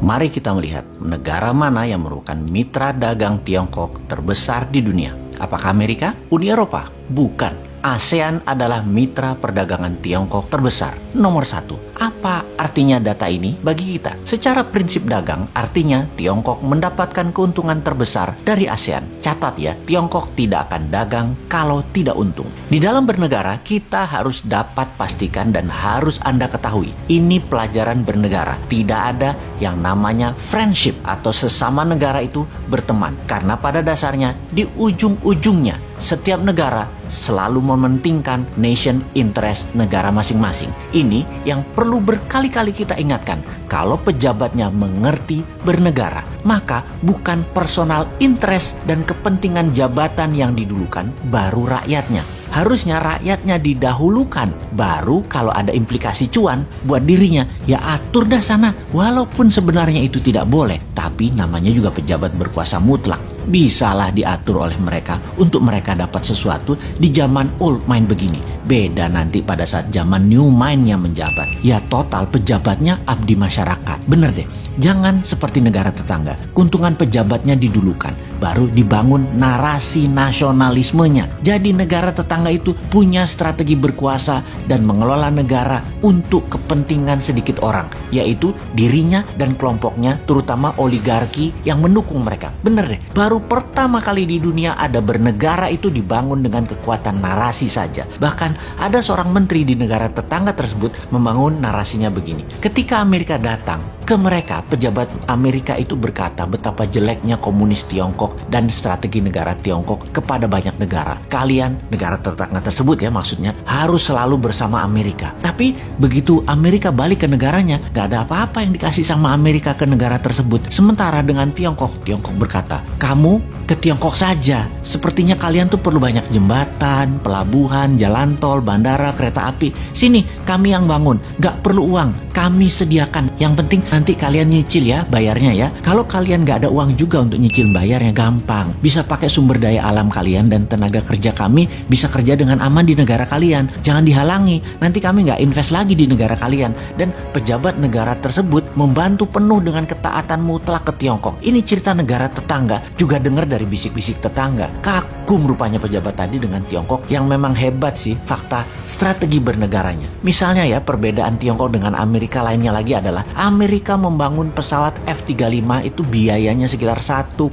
Mari kita melihat negara mana yang merupakan mitra dagang Tiongkok terbesar di dunia. Apakah Amerika? Uni Eropa? Bukan. ASEAN adalah mitra perdagangan Tiongkok terbesar, nomor 1. Apa artinya data ini bagi kita? Secara prinsip dagang, artinya Tiongkok mendapatkan keuntungan terbesar dari ASEAN. Catat ya, Tiongkok tidak akan dagang kalau tidak untung. Di dalam bernegara, kita harus dapat pastikan dan harus Anda ketahui, ini pelajaran bernegara. Tidak ada yang namanya friendship atau sesama negara itu berteman. Karena pada dasarnya, di ujung-ujungnya, setiap negara selalu mementingkan nation interest negara masing-masing. Ini yang perlu berkali-kali kita ingatkan. Kalau pejabatnya mengerti bernegara, maka bukan personal interest dan kepentingan jabatan yang didulukan, baru rakyatnya. Harusnya rakyatnya didahulukan, baru kalau ada implikasi cuan buat dirinya, ya atur dah sana. Walaupun sebenarnya itu tidak boleh, tapi namanya juga pejabat berkuasa mutlak. Bisalah diatur oleh mereka untuk mereka dapat sesuatu di zaman old mind begini. Beda nanti pada saat zaman new mind-nya menjabat. Ya total pejabatnya abdi masyarakat. Bener deh, jangan seperti negara tetangga. Keuntungan pejabatnya didulukan, baru dibangun narasi nasionalismenya. Jadi negara tetangga itu punya strategi berkuasa dan mengelola negara untuk kepentingan sedikit orang, yaitu dirinya dan kelompoknya, terutama oligarki yang mendukung mereka. Bener deh, baru pertama kali di dunia ada bernegara itu dibangun dengan kekuatan narasi saja. Bahkan ada seorang menteri di negara tetangga tersebut membangun narasinya begini. Ketika Amerika datang ke mereka, pejabat Amerika itu berkata betapa jeleknya komunis Tiongkok dan strategi negara Tiongkok kepada banyak negara. Kalian, negara tetangga tersebut ya maksudnya, harus selalu bersama Amerika. Tapi begitu Amerika balik ke negaranya, gak ada apa-apa yang dikasih sama Amerika ke negara tersebut. Sementara dengan Tiongkok, Tiongkok berkata, kamu ke Tiongkok saja. Sepertinya kalian tuh perlu banyak jembatan, pelabuhan, jalan tol, bandara, kereta api. Sini, kami yang bangun. Gak perlu uang, kami sediakan. Yang penting nanti kalian nyicil ya, bayarnya ya. Kalau kalian gak ada uang juga untuk nyicil bayarnya, gampang. Bisa pakai sumber daya alam kalian dan tenaga kerja kami bisa kerja dengan aman di negara kalian. Jangan dihalangi, nanti kami gak invest lagi di negara kalian. Dan pejabat negara tersebut membantu penuh dengan ketaatan mutlak ke Tiongkok. Ini cerita negara tetangga, juga dengar dari bisik-bisik tetangga. Kagum rupanya pejabat tadi dengan Tiongkok, yang memang hebat sih fakta strategi bernegaranya. Misalnya ya, perbedaan Tiongkok dengan Amerika lainnya lagi adalah Amerika membangun pesawat F-35 itu biayanya sekitar 1,7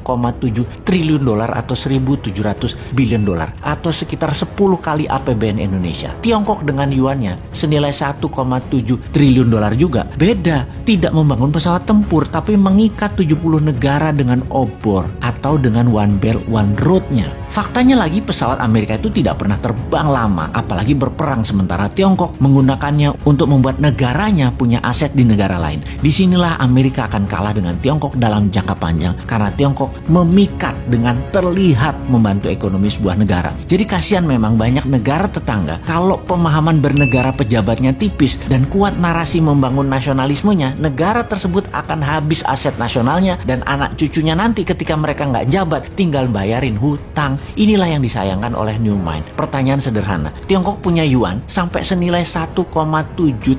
triliun dolar atau 1.700 bilion dolar atau sekitar 10 kali APBN Indonesia. Tiongkok dengan yuannya senilai 1,7 triliun dolar juga. Beda, tidak membangun pesawat tempur tapi mengikat 70 negara dengan obor atau dengan One Belt One Road-nya. Faktanya lagi pesawat Amerika itu tidak pernah terbang lama, apalagi berperang, sementara Tiongkok menggunakannya untuk membuat negaranya punya aset di negara lain. Disinilah Amerika akan kalah dengan Tiongkok dalam jangka panjang karena Tiongkok memikat dengan terlihat membantu ekonomi sebuah negara. Jadi kasihan memang banyak negara tetangga kalau pemahaman bernegara pejabatnya tipis dan kuat narasi membangun nasionalismenya, negara tersebut akan habis aset nasionalnya dan anak cucunya nanti ketika mereka nggak jabat tinggal bayarin hutang. Inilah yang disayangkan oleh New Mind. Pertanyaan sederhana, Tiongkok punya yuan sampai senilai 1,7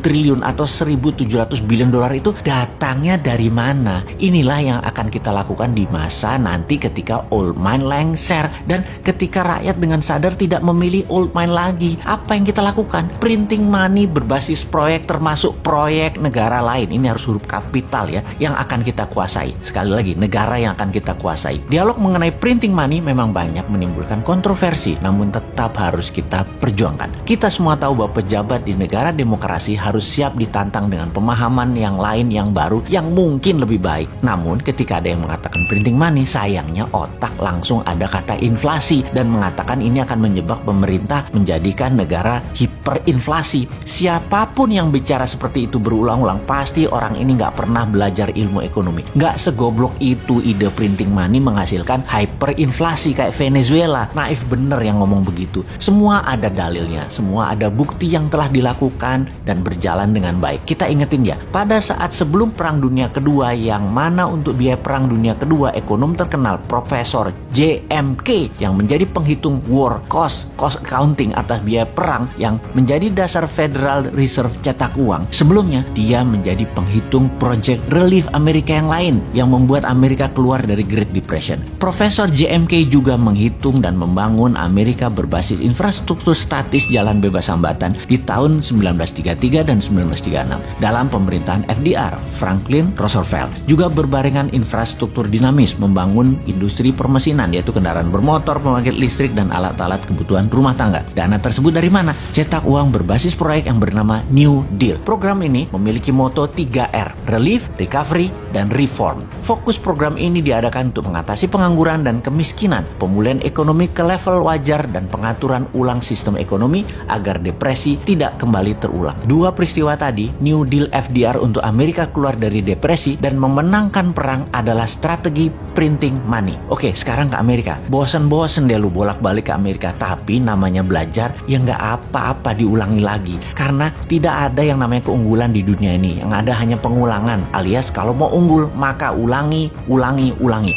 triliun atau 1.700 bilion dolar itu datangnya dari mana? Inilah yang akan kita lakukan di masa nanti ketika old mind lengser dan ketika rakyat dengan sadar tidak memilih old mind lagi. Apa yang kita lakukan? Printing money berbasis proyek termasuk proyek negara lain. Ini harus huruf kapital ya, yang akan kita kuasai. Sekali lagi, negara yang akan kita kuasai. Dialog mengenai printing money memang banyak menimbulkan kontroversi, namun tetap harus kita perjuangkan. Kita semua tahu bahwa pejabat di negara demokrasi harus siap ditantang dengan pemahaman yang lain yang baru yang mungkin lebih baik. Namun ketika ada yang mengatakan printing money, sayangnya otak langsung ada kata inflasi dan mengatakan ini akan menyebab pemerintah menjadikan negara hiperinflasi. Siapapun yang bicara seperti itu berulang-ulang, pasti orang ini nggak pernah belajar ilmu ekonomi. Nggak segoblok itu ide printing money menghasilkan hyperinflasi kayak Venezuela Venezuela. Naif bener yang ngomong begitu. Semua ada dalilnya, semua ada bukti yang telah dilakukan dan berjalan dengan baik. Kita ingetin ya, pada saat sebelum Perang Dunia Kedua, yang mana untuk biaya Perang Dunia Kedua, ekonom terkenal Profesor JMK yang menjadi penghitung war cost accounting atas biaya perang yang menjadi dasar Federal Reserve cetak uang. Sebelumnya, dia menjadi penghitung Project Relief Amerika yang lain yang membuat Amerika keluar dari Great Depression. Profesor JMK juga menghitung dan membangun Amerika berbasis infrastruktur statis jalan bebas hambatan di tahun 1933 dan 1936 dalam pemerintahan FDR, Franklin Roosevelt. Juga berbarengan infrastruktur dinamis membangun industri permesinan, yaitu kendaraan bermotor, pembangkit listrik, dan alat-alat kebutuhan rumah tangga. Dana tersebut dari mana? Cetak uang berbasis proyek yang bernama New Deal. Program ini memiliki moto 3R, Relief, Recovery, dan Reform. Fokus program ini diadakan untuk mengatasi pengangguran dan kemiskinan, pemulihan ekonomi ke level wajar, dan pengaturan ulang sistem ekonomi agar depresi tidak kembali terulang. Dua peristiwa tadi, New Deal FDR untuk Amerika keluar dari depresi dan memenangkan perang, adalah strategi printing money. Oke, sekarang ke Amerika. Bosen-bosen deh lu bolak-balik ke Amerika, tapi namanya belajar ya nggak apa-apa diulangi lagi, karena tidak ada yang namanya keunggulan di dunia ini. Yang ada hanya pengulangan, alias kalau mau unggul maka ulangi.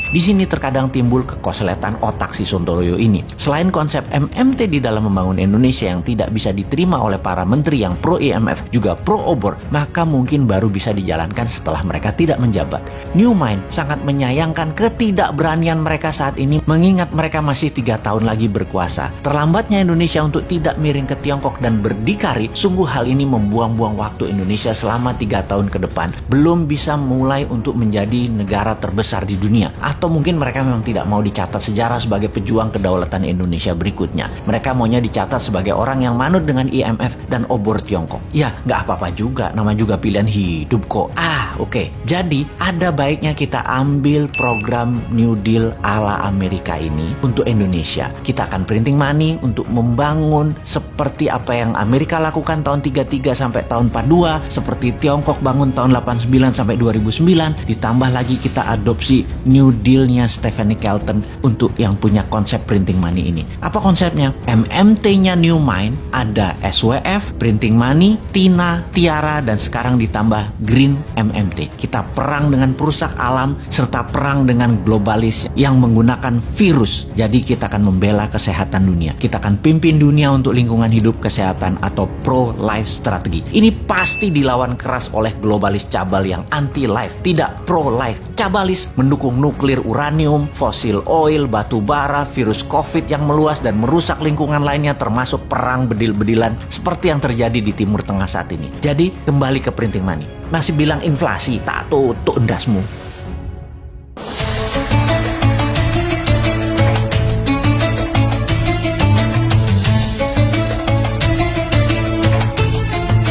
Di sini terkadang timbul kekosletan otak si Sontoloyo ini. Selain konsep MMT di dalam membangun Indonesia yang tidak bisa diterima oleh para menteri yang pro IMF juga pro obor, maka mungkin baru bisa dijalankan setelah mereka tidak menjabat. New Mind sangat menyayangkan ketidakberanian mereka saat ini, mengingat mereka masih 3 tahun lagi berkuasa. Terlambatnya Indonesia untuk tidak miring ke Tiongkok dan berdikari, sungguh hal ini membuang-buang waktu Indonesia selama 3 tahun ke depan. Belum bisa mulai untuk menjadi negara terbesar di dunia. Atau mungkin mereka memang tidak mau dicatat sejarah sebagai pejuang kedaulatan Indonesia berikutnya. Mereka maunya dicatat sebagai orang yang manut dengan IMF dan obor Tiongkok. Ya, nggak apa-apa juga, nama juga pilihan hidup kok. Oke. Jadi, ada baiknya kita ambil program New Deal ala Amerika ini untuk Indonesia. Kita akan printing money untuk membangun seperti apa yang Amerika lakukan tahun 33 sampai tahun 42, seperti Tiongkok bangun tahun 89 sampai 2009, ditambah lagi kita adopsi New Deal-nya Stephanie Kelton untuk yang punya konsep printing money ini. Apa konsepnya? MMT-nya New Mind ada SWF, printing money, TINA, Tiara, dan sekarang ditambah Green MMT. Kita perang dengan perusak alam serta perang dengan globalis yang menggunakan virus. Jadi kita akan membela kesehatan dunia. Kita akan pimpin dunia untuk lingkungan hidup, kesehatan, atau pro-life strategi. Ini pasti dilawan keras oleh globalis cabal yang anti-life, tidak pro-life. Cabalis mendukung nuklir, uranium, fosil oil, batu bara, virus COVID yang meluas dan merusak lingkungan lainnya, termasuk perang bedil-bedilan seperti yang terjadi di Timur Tengah saat ini. Jadi kembali ke printing money. Masih bilang inflasi, tak tutup endasmu.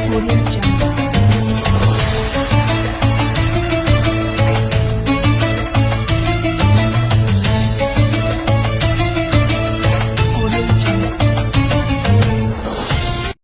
Audio